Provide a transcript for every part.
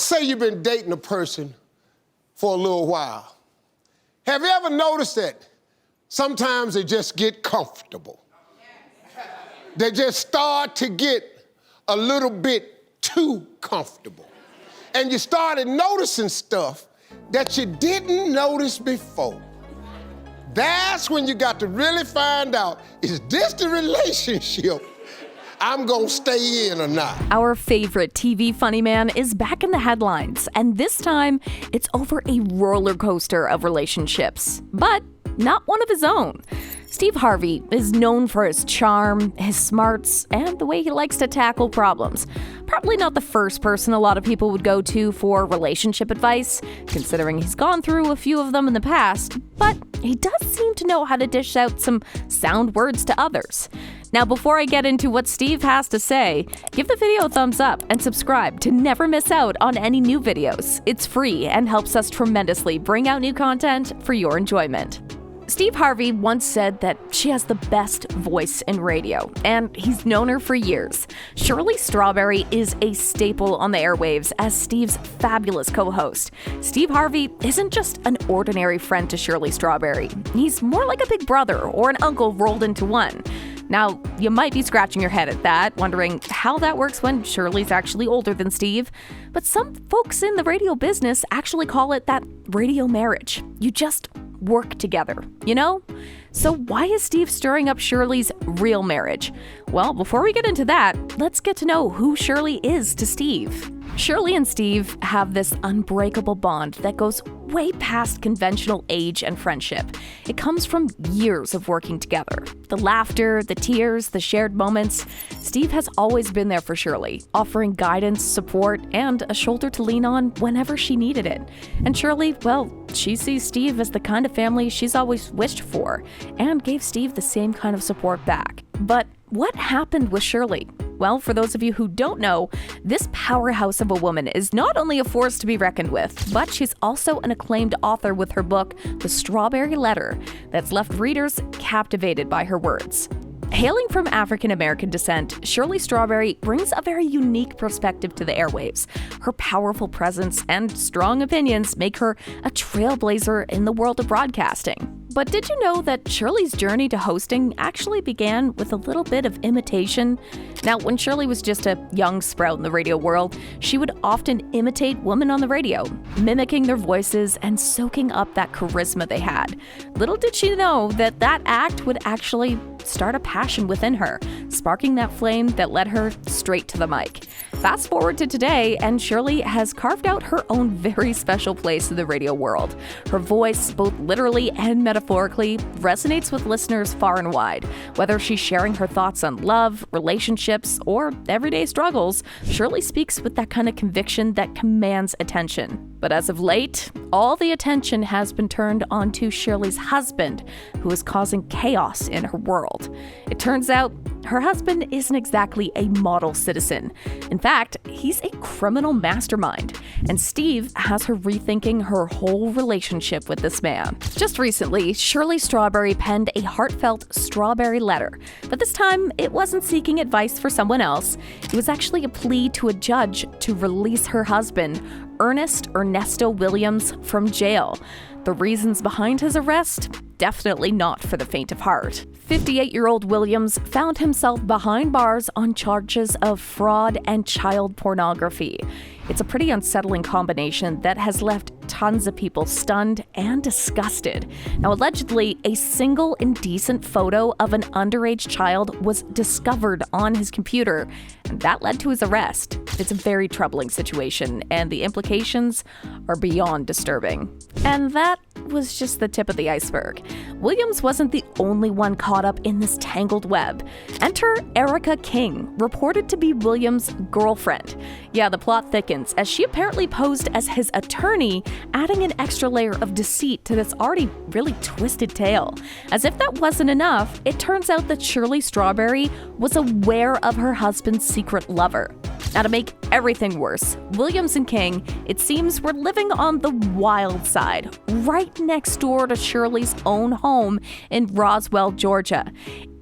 let's say you've been dating a person for a little while. Have you ever noticed that sometimes they just get comfortable? They just start to get a little bit too comfortable. And you started noticing stuff that you didn't notice before. That's when you got to really find out, is this the relationship I'm gonna stay in or not? Our favorite TV funny man is back in the headlines, and this time it's over a roller coaster of relationships, but not one of his own. Steve Harvey is known for his charm, his smarts, and the way he likes to tackle problems. Probably not the first person a lot of people would go to for relationship advice, considering he's gone through a few of them in the past, but he does seem to know how to dish out some sound words to others. Now, before I get into what Steve has to say, give the video a thumbs up and subscribe to never miss out on any new videos. It's free and helps us tremendously bring out new content for your enjoyment. Steve Harvey once said that she has the best voice in radio, and he's known her for years. Shirley Strawberry is a staple on the airwaves as Steve's fabulous co-host. Steve Harvey isn't just an ordinary friend to Shirley Strawberry. He's more like a big brother or an uncle rolled into one. Now, you might be scratching your head at that, wondering how that works when Shirley's actually older than Steve. But some folks in the radio business actually call it that radio marriage. You just work together, you know? So why is Steve stirring up Shirley's real marriage? Well, before we get into that, let's get to know who Shirley is to Steve. Shirley and Steve have this unbreakable bond that goes way past conventional age and friendship. It comes from years of working together. The laughter, the tears, the shared moments. Steve has always been there for Shirley, offering guidance, support, and a shoulder to lean on whenever she needed it. And Shirley, well, she sees Steve as the kind of family she's always wished for, and gave Steve the same kind of support back. But what happened with Shirley? Well, for those of you who don't know, this powerhouse of a woman is not only a force to be reckoned with, but she's also an acclaimed author with her book, The Strawberry Letter, that's left readers captivated by her words. Hailing from African-American descent, Shirley Strawberry brings a very unique perspective to the airwaves. Her powerful presence and strong opinions make her a trailblazer in the world of broadcasting. But did you know that Shirley's journey to hosting actually began with a little bit of imitation? Now, when Shirley was just a young sprout in the radio world, she would often imitate women on the radio, mimicking their voices and soaking up that charisma they had. Little did she know that that act would actually start a passion within her, sparking that flame that led her straight to the mic. Fast forward to today, and Shirley has carved out her own very special place in the radio world. Her voice, both literally and metaphorically, resonates with listeners far and wide. Whether she's sharing her thoughts on love, relationships, or everyday struggles, Shirley speaks with that kind of conviction that commands attention. But as of late, all the attention has been turned onto Shirley's husband, who is causing chaos in her world. It turns out her husband isn't exactly a model citizen. In fact, he's a criminal mastermind, and Steve has her rethinking her whole relationship with this man. Just recently, Shirley Strawberry penned a heartfelt strawberry letter, but this time it wasn't seeking advice for someone else. It was actually a plea to a judge to release her husband, Ernest Ernesto Williams, from jail. The reasons behind his arrest? Definitely not for the faint of heart. 58-year-old Williams found himself behind bars on charges of fraud and child pornography. It's a pretty unsettling combination that has left tons of people stunned and disgusted. Now, allegedly, a single indecent photo of an underage child was discovered on his computer, and that led to his arrest. It's a very troubling situation, and the implications are beyond disturbing. And that was just the tip of the iceberg. Williams wasn't the only one caught up in this tangled web. Enter Erica King, reported to be Williams' girlfriend. Yeah, the plot thickens as she apparently posed as his attorney, adding an extra layer of deceit to this already really twisted tale. As if that wasn't enough, it turns out that Shirley Strawberry was aware of her husband's secret lover. Now, to make everything worse, Williams and King, it seems, were living on the wild side, right next door to Shirley's own home in Roswell, Georgia.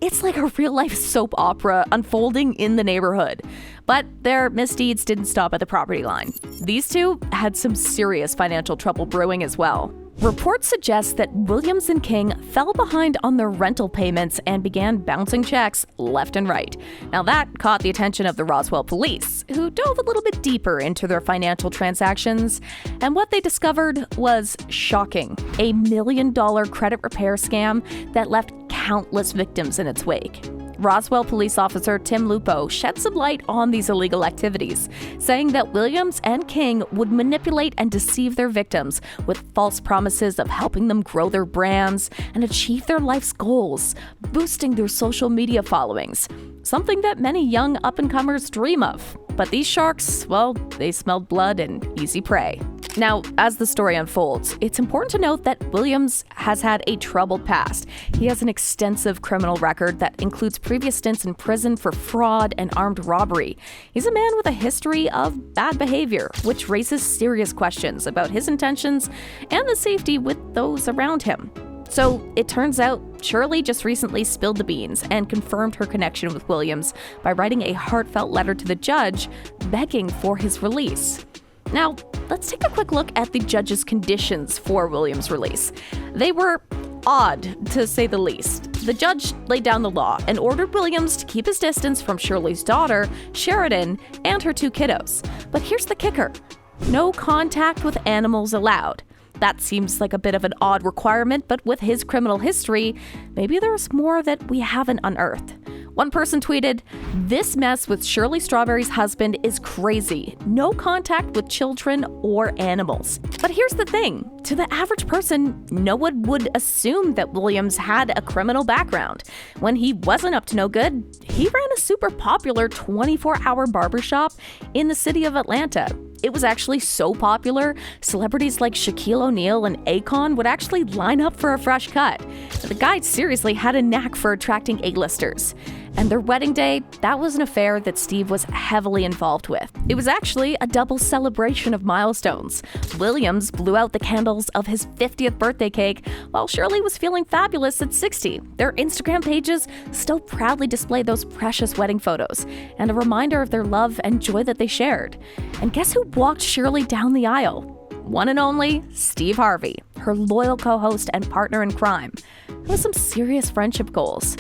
It's like a real-life soap opera unfolding in the neighborhood. But their misdeeds didn't stop at the property line. These two had some serious financial trouble brewing as well. Reports suggest that Williams and King fell behind on their rental payments and began bouncing checks left and right. Now that caught the attention of the Roswell police, who dove a little bit deeper into their financial transactions, and what they discovered was shocking: a $1 million credit repair scam that left countless victims in its wake. Roswell police officer Tim Lupo shed some light on these illegal activities, saying that Williams and King would manipulate and deceive their victims with false promises of helping them grow their brands and achieve their life's goals, boosting their social media followings, something that many young up-and-comers dream of. But these sharks, well, they smelled blood and easy prey. Now, as the story unfolds, it's important to note that Williams has had a troubled past. He has an extensive criminal record that includes previous stints in prison for fraud and armed robbery. He's a man with a history of bad behavior, which raises serious questions about his intentions and the safety with those around him. So it turns out Shirley just recently spilled the beans and confirmed her connection with Williams by writing a heartfelt letter to the judge begging for his release. Now, let's take a quick look at the judge's conditions for Williams' release. They were odd, to say the least. The judge laid down the law and ordered Williams to keep his distance from Shirley's daughter, Sheridan, and her 2 kiddos. But here's the kicker: no contact with animals allowed. That seems like a bit of an odd requirement, but with his criminal history, maybe there's more that we haven't unearthed. One person tweeted, "This mess with Shirley Strawberry's husband is crazy. No contact with children or animals." But here's the thing. To the average person, no one would assume that Williams had a criminal background. When he wasn't up to no good, he ran a super popular 24-hour barbershop in the city of Atlanta. It was actually so popular, celebrities like Shaquille O'Neal and Akon would actually line up for a fresh cut. The guy seriously had a knack for attracting A-listers. And their wedding day, that was an affair that Steve was heavily involved with. It was actually a double celebration of milestones. Williams blew out the candles of his 50th birthday cake, while Shirley was feeling fabulous at 60. Their Instagram pages still proudly display those precious wedding photos, and a reminder of their love and joy that they shared. And guess who walked Shirley down the aisle? One and only Steve Harvey, her loyal co-host and partner in crime, with some serious friendship goals.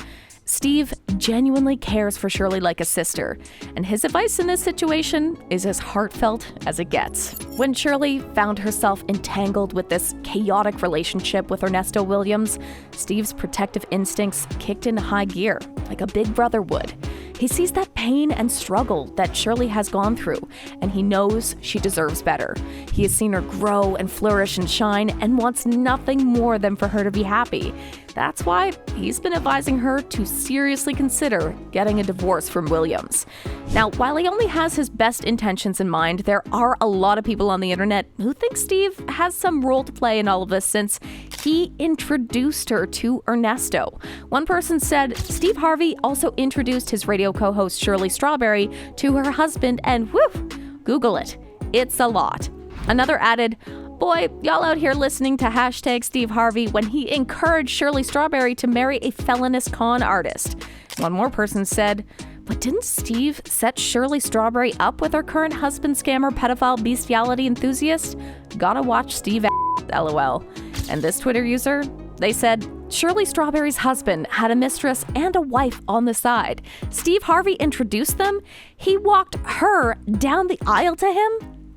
Steve genuinely cares for Shirley like a sister, and his advice in this situation is as heartfelt as it gets. When Shirley found herself entangled with this chaotic relationship with Ernesto Williams, Steve's protective instincts kicked into high gear, like a big brother would. He sees that pain and struggle that Shirley has gone through, and he knows she deserves better. He has seen her grow and flourish and shine and wants nothing more than for her to be happy. That's why he's been advising her to seriously consider getting a divorce from Williams. Now, while he only has his best intentions in mind, there are a lot of people on the internet who think Steve has some role to play in all of this since he introduced her to Ernesto. One person said Steve Harvey also introduced his radio co-host Shirley Strawberry to her husband, and whew, Google it. It's a lot. Another added, "Boy, y'all out here listening to hashtag Steve Harvey when he encouraged Shirley Strawberry to marry a felonious con artist." One more person said, "But didn't Steve set Shirley Strawberry up with her current husband, scammer, pedophile, bestiality enthusiast? Gotta watch Steve LOL." And this Twitter user, they said, "Shirley Strawberry's husband had a mistress and a wife on the side. Steve Harvey introduced them. He walked her down the aisle to him?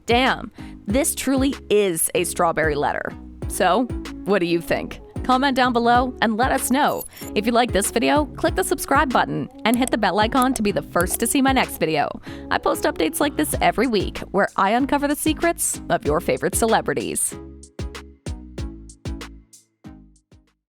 Damn, this truly is a strawberry letter." So, what do you think? Comment down below and let us know. If you like this video, click the subscribe button and hit the bell icon to be the first to see my next video. I post updates like this every week where I uncover the secrets of your favorite celebrities.